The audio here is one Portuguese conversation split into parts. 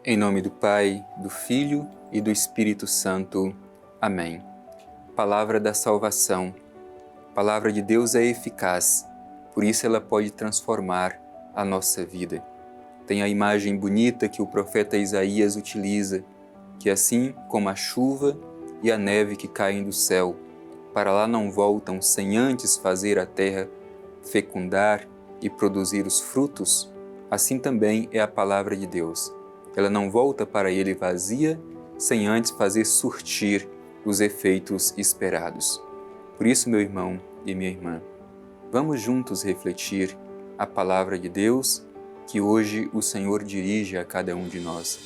Em nome do Pai, do Filho e do Espírito Santo. Amém. Palavra da salvação. A palavra de Deus é eficaz, por isso ela pode transformar a nossa vida. Tem a imagem bonita que o profeta Isaías utiliza, que assim como a chuva e a neve que caem do céu, para lá não voltam sem antes fazer a terra fecundar e produzir os frutos, assim também é a palavra de Deus. Ela não volta para ele vazia, sem antes fazer surtir os efeitos esperados. Por isso, meu irmão e minha irmã, vamos juntos refletir a palavra de Deus que hoje o Senhor dirige a cada um de nós.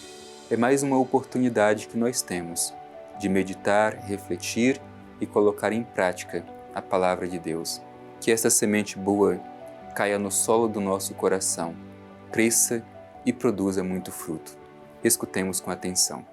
É mais uma oportunidade que nós temos de meditar, refletir e colocar em prática a palavra de Deus. Que essa semente boa caia no solo do nosso coração, cresça e produza muito fruto. Escutemos com atenção.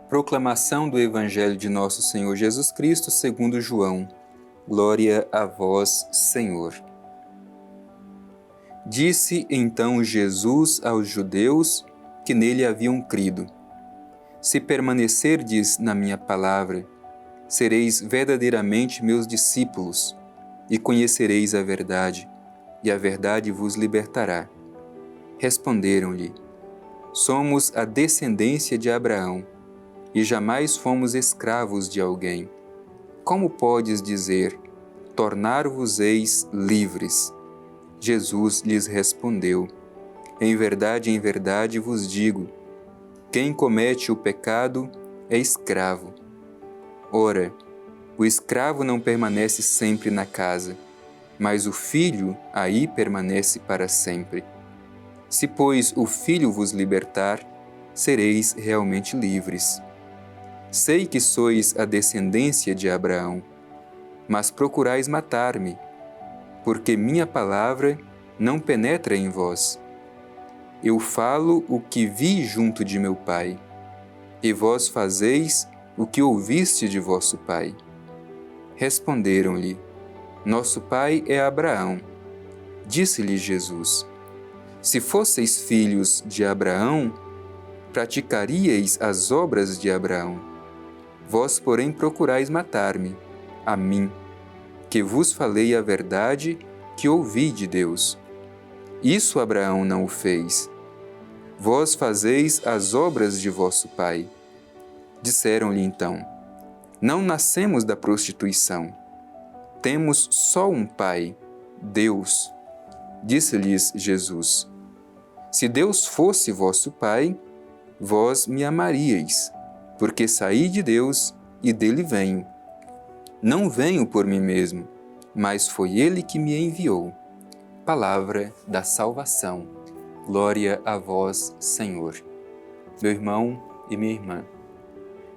Proclamação do Evangelho de Nosso Senhor Jesus Cristo segundo João. Glória a vós, Senhor. Disse então Jesus aos judeus que nele haviam crido: Se permanecerdes na minha palavra, sereis verdadeiramente meus discípulos, e conhecereis a verdade, e a verdade vos libertará. Responderam-lhe: Somos a descendência de Abraão, e jamais fomos escravos de alguém. Como podes dizer, tornar-vos-eis livres? Jesus lhes respondeu: em verdade vos digo, quem comete o pecado é escravo. Ora, o escravo não permanece sempre na casa, mas o filho aí permanece para sempre. Se, pois, o filho vos libertar, sereis realmente livres. Sei que sois a descendência de Abraão, mas procurais matar-me, porque minha palavra não penetra em vós. Eu falo o que vi junto de meu pai, e vós fazeis o que ouviste de vosso pai. Responderam-lhe: Nosso pai é Abraão. Disse-lhe Jesus: Se fosseis filhos de Abraão, praticaríeis as obras de Abraão. Vós, porém, procurais matar-me, a mim, que vos falei a verdade que ouvi de Deus. Isso Abraão não o fez. Vós fazeis as obras de vosso pai. Disseram-lhe então: Não nascemos da prostituição. Temos só um pai, Deus. Disse-lhes Jesus: Se Deus fosse vosso pai, vós me amaríeis, porque saí de Deus e dele venho. Não venho por mim mesmo, mas foi ele que me enviou. Palavra da salvação. Glória a vós, Senhor. Meu irmão e minha irmã,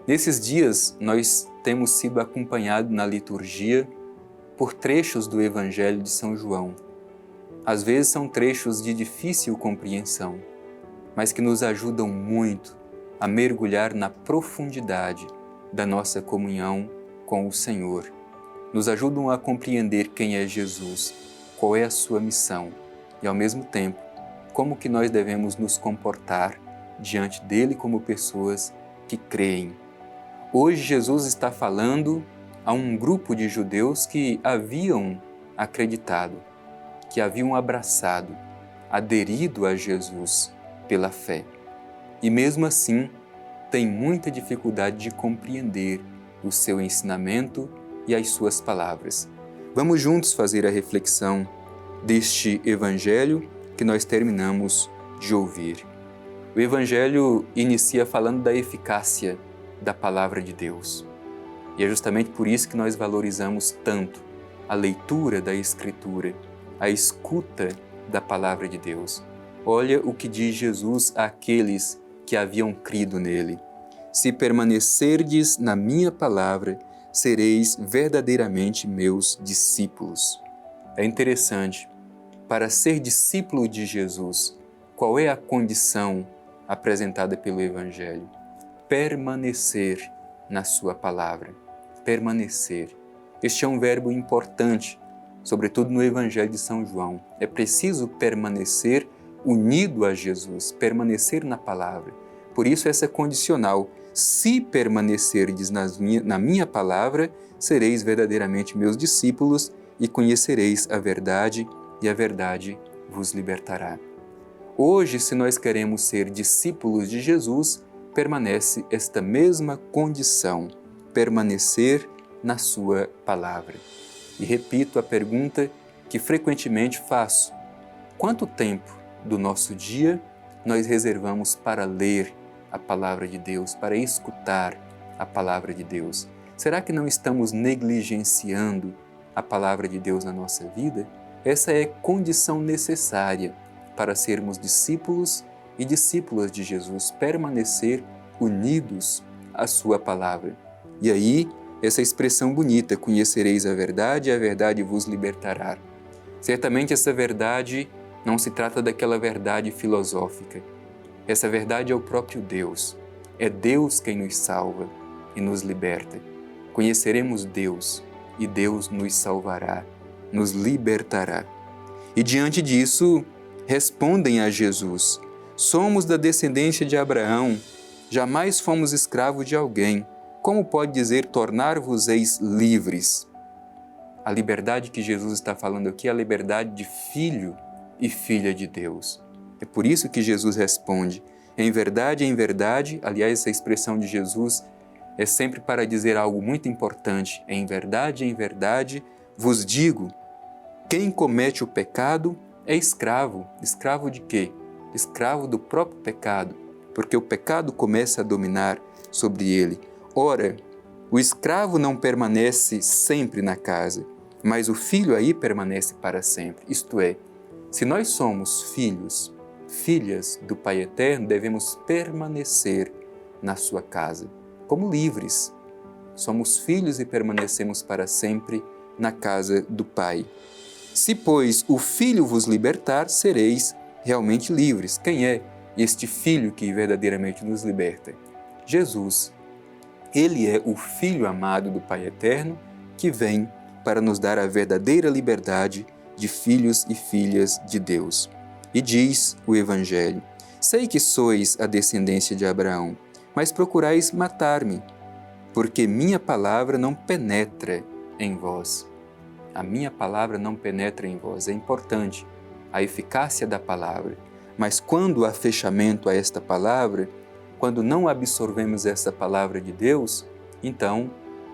nesses dias nós temos sido acompanhados na liturgia por trechos do Evangelho de São João. Às vezes são trechos de difícil compreensão, mas que nos ajudam muito a mergulhar na profundidade da nossa comunhão com o Senhor. Nos ajudam a compreender quem é Jesus, qual é a sua missão e, ao mesmo tempo, como que nós devemos nos comportar diante dele como pessoas que creem. Hoje Jesus está falando a um grupo de judeus que haviam acreditado, que haviam abraçado, aderido a Jesus pela fé. E mesmo assim, tem muita dificuldade de compreender o seu ensinamento e as suas palavras. Vamos juntos fazer a reflexão deste Evangelho que nós terminamos de ouvir. O Evangelho inicia falando da eficácia da Palavra de Deus. E é justamente por isso que nós valorizamos tanto a leitura da Escritura, a escuta da Palavra de Deus. Olha o que diz Jesus àqueles que haviam crido nele: Se permanecerdes na minha palavra, sereis verdadeiramente meus discípulos. É interessante. Para ser discípulo de Jesus, qual é a condição apresentada pelo Evangelho? Permanecer na sua palavra. Permanecer. Este é um verbo importante, sobretudo no Evangelho de São João. É preciso permanecer unido a Jesus, permanecer na palavra. Por isso essa condicional. Se permanecerdes na minha palavra, sereis verdadeiramente meus discípulos e conhecereis a verdade, e a verdade vos libertará. Hoje, se nós queremos ser discípulos de Jesus, permanece esta mesma condição, permanecer na sua palavra. E repito a pergunta que frequentemente faço: quanto tempo do nosso dia nós reservamos para ler a palavra de Deus, para escutar a palavra de Deus? Será que não estamos negligenciando a palavra de Deus na nossa vida? Essa é condição necessária para sermos discípulos e discípulas de Jesus, permanecer unidos à sua palavra. E aí, essa expressão bonita, conhecereis a verdade e a verdade vos libertará. Certamente essa verdade não se trata daquela verdade filosófica. Essa verdade é o próprio Deus. É Deus quem nos salva e nos liberta. Conheceremos Deus e Deus nos salvará, nos libertará. E diante disso, respondem a Jesus: somos da descendência de Abraão, jamais fomos escravos de alguém. Como pode dizer, tornar-vos-eis livres? A liberdade que Jesus está falando aqui é a liberdade de filho e filha de Deus. É por isso que Jesus responde: em verdade, aliás, essa expressão de Jesus é sempre para dizer algo muito importante. Em verdade, vos digo, quem comete o pecado é escravo. Escravo de quê? Escravo do próprio pecado, porque o pecado começa a dominar sobre ele. Ora, o escravo não permanece sempre na casa, mas o filho aí permanece para sempre. Isto é, se nós somos filhos, filhas do Pai Eterno, devemos permanecer na sua casa, como livres. Somos filhos e permanecemos para sempre na casa do Pai. Se, pois, o Filho vos libertar, sereis realmente livres. Quem é este Filho que verdadeiramente nos liberta? Jesus. Ele é o Filho amado do Pai Eterno que vem para nos dar a verdadeira liberdade de filhos e filhas de Deus. E diz o Evangelho: sei que sois a descendência de Abraão, mas procurais matar-me, porque minha palavra não penetra em vós. A minha palavra não penetra em vós. É importante a eficácia da palavra, mas quando há fechamento a esta palavra, quando não absorvemos essa palavra de Deus, então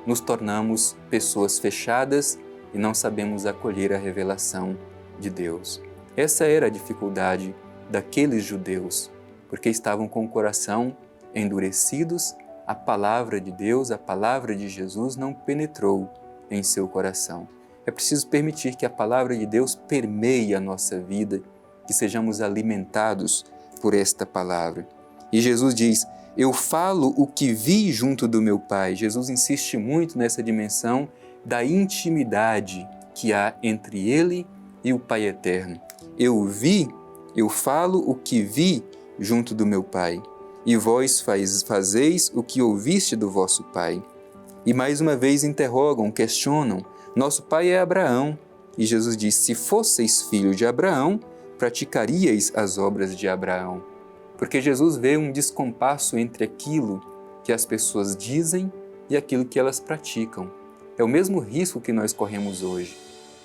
nos tornamos pessoas fechadas e não sabemos acolher a revelação de Deus. Essa era a dificuldade daqueles judeus, porque estavam com o coração endurecidos, a palavra de Deus, a palavra de Jesus não penetrou em seu coração. É preciso permitir que a palavra de Deus permeie a nossa vida, que sejamos alimentados por esta palavra. E Jesus diz: eu falo o que vi junto do meu Pai. Jesus insiste muito nessa dimensão da intimidade que há entre Ele e o Pai Eterno. Eu falo o que vi junto do meu Pai, e vós fazeis o que ouviste do vosso Pai. E mais uma vez interrogam, questionam: nosso pai é Abraão. E Jesus diz: se fosseis filho de Abraão, praticaríeis as obras de Abraão. Porque Jesus vê um descompasso entre aquilo que as pessoas dizem e aquilo que elas praticam. É o mesmo risco que nós corremos hoje.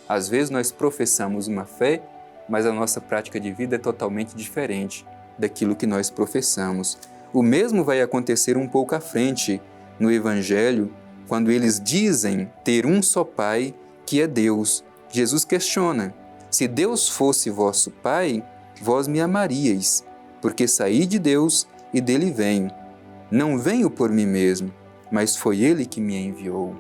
Às vezes nós professamos uma fé, mas a nossa prática de vida é totalmente diferente daquilo que nós professamos. O mesmo vai acontecer um pouco à frente no Evangelho, quando eles dizem ter um só Pai, que é Deus. Jesus questiona: se Deus fosse vosso Pai, vós me amaríeis, porque saí de Deus e dele venho. Não venho por mim mesmo, mas foi Ele que me enviou.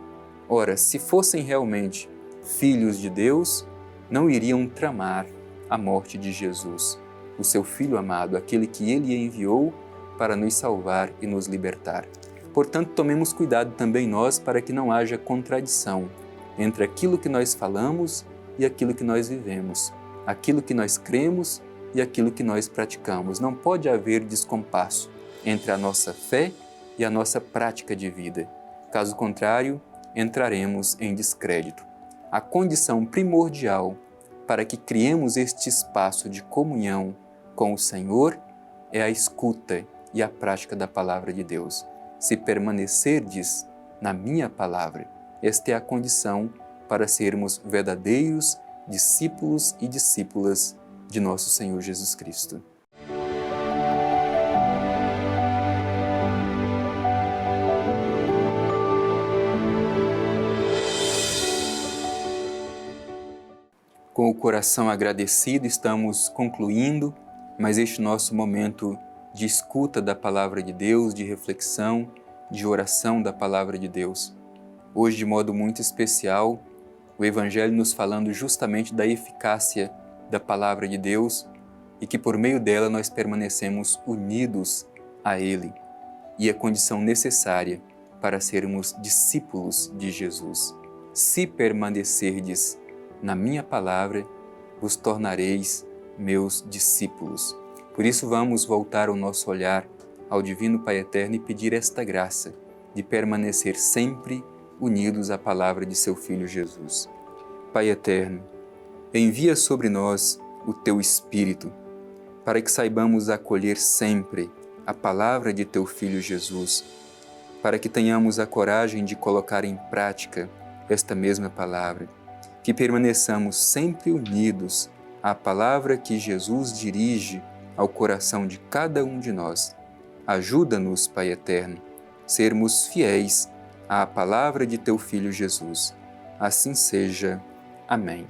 Ora, se fossem realmente filhos de Deus, não iriam tramar a morte de Jesus, o seu Filho amado, aquele que Ele enviou para nos salvar e nos libertar. Portanto, tomemos cuidado também nós para que não haja contradição entre aquilo que nós falamos e aquilo que nós vivemos, aquilo que nós cremos e aquilo que nós praticamos. Não pode haver descompasso entre a nossa fé e a nossa prática de vida. Caso contrário, entraremos em descrédito. A condição primordial para que criemos este espaço de comunhão com o Senhor é a escuta e a prática da palavra de Deus. Se permanecerdes na minha palavra, esta é a condição para sermos verdadeiros discípulos e discípulas de nosso Senhor Jesus Cristo. Com o coração agradecido, estamos concluindo mais este nosso momento de escuta da Palavra de Deus, de reflexão, de oração da Palavra de Deus. Hoje, de modo muito especial, o Evangelho nos falando justamente da eficácia da Palavra de Deus e que por meio dela nós permanecemos unidos a Ele e a condição necessária para sermos discípulos de Jesus. Se permanecerdes na minha palavra, vos tornareis meus discípulos. Por isso vamos voltar o nosso olhar ao Divino Pai Eterno e pedir esta graça de permanecer sempre unidos à palavra de seu Filho Jesus. Pai Eterno, envia sobre nós o Teu Espírito, para que saibamos acolher sempre a palavra de Teu Filho Jesus, para que tenhamos a coragem de colocar em prática esta mesma palavra, que permaneçamos sempre unidos à palavra que Jesus dirige ao coração de cada um de nós. Ajuda-nos, Pai Eterno, sermos fiéis à palavra de Teu Filho Jesus. Assim seja. Amém.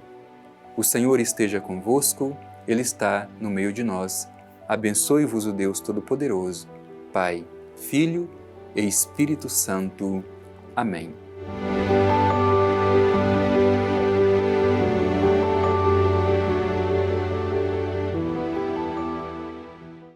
O Senhor esteja convosco, Ele está no meio de nós. Abençoe-vos o Deus Todo-Poderoso, Pai, Filho e Espírito Santo. Amém.